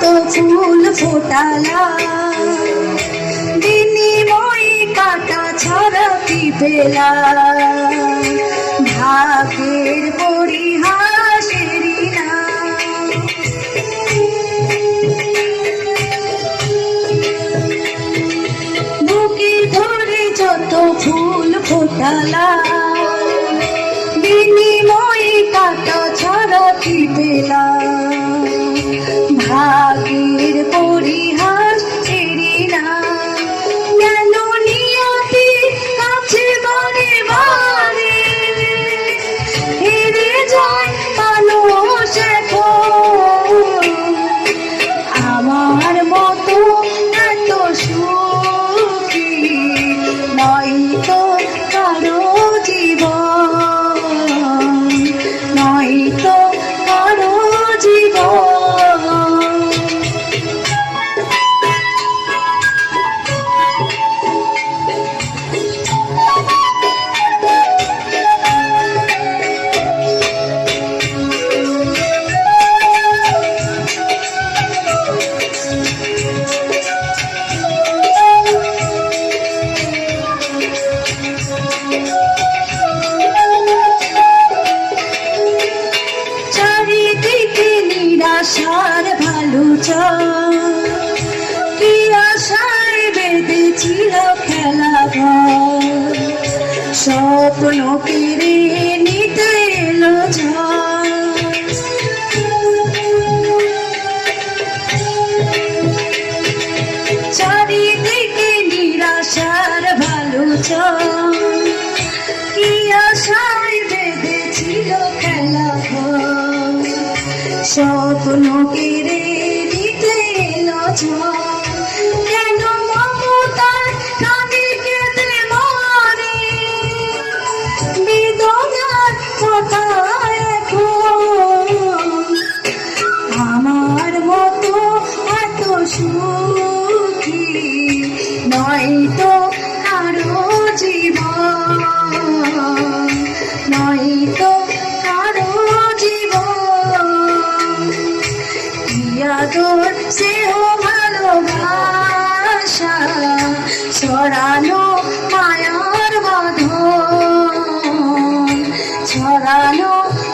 কত ফুল ফোটালা, বিনিময়ে কাটা ছাড়া কি পেলা? ভাগ্যের পরিহাসেরই না। বুকে ধরে যত ফুল ফোটালা, বিনিময়ে কাটা ছাড়া কি পেলা? ভাগ্যের পরিহাস ছেড়ি না। কেন নিয়তি কাছে বারে বারে হেরে যায় মানুষ এখন? আমার মতো এত সুখী নয় তো কারো জীবন, নয় তো কারো জীবন। চারিদিকে নিরাশার ভালো কি আশায় বেঁধেছিল খেলা ঘর, স্বপ্ন কেড়ে নিতে এলো ঝড়। চারিদিকে নিরাশার ভালো কি আশায় বেঁধেছিল খেলা ঘর, স্বপ্ন কেড়ে নিতে এলো ঝড়। কেন মমতার কাঁদে কেঁদে মরে বেদনার কথা এখন? আমার মতো এত সুখী নয় তো কারো জীবন, নয় তো কারো জীবন। আদর স্নেহ ভালোবাসা ছড়ানো মায়ার বাঁধন, ছড়ানো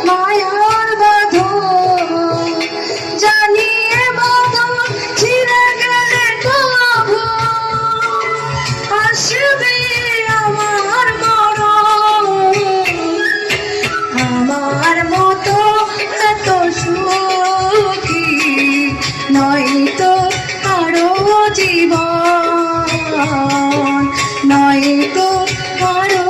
মায়ার বাঁধন। জানিয়ে বাঁধন ছিঁড়ে গেলে তবু আসবে আমার মরণ। আমার মতো এত সুখী নয় তো কারো জীবন, নয় তো কারো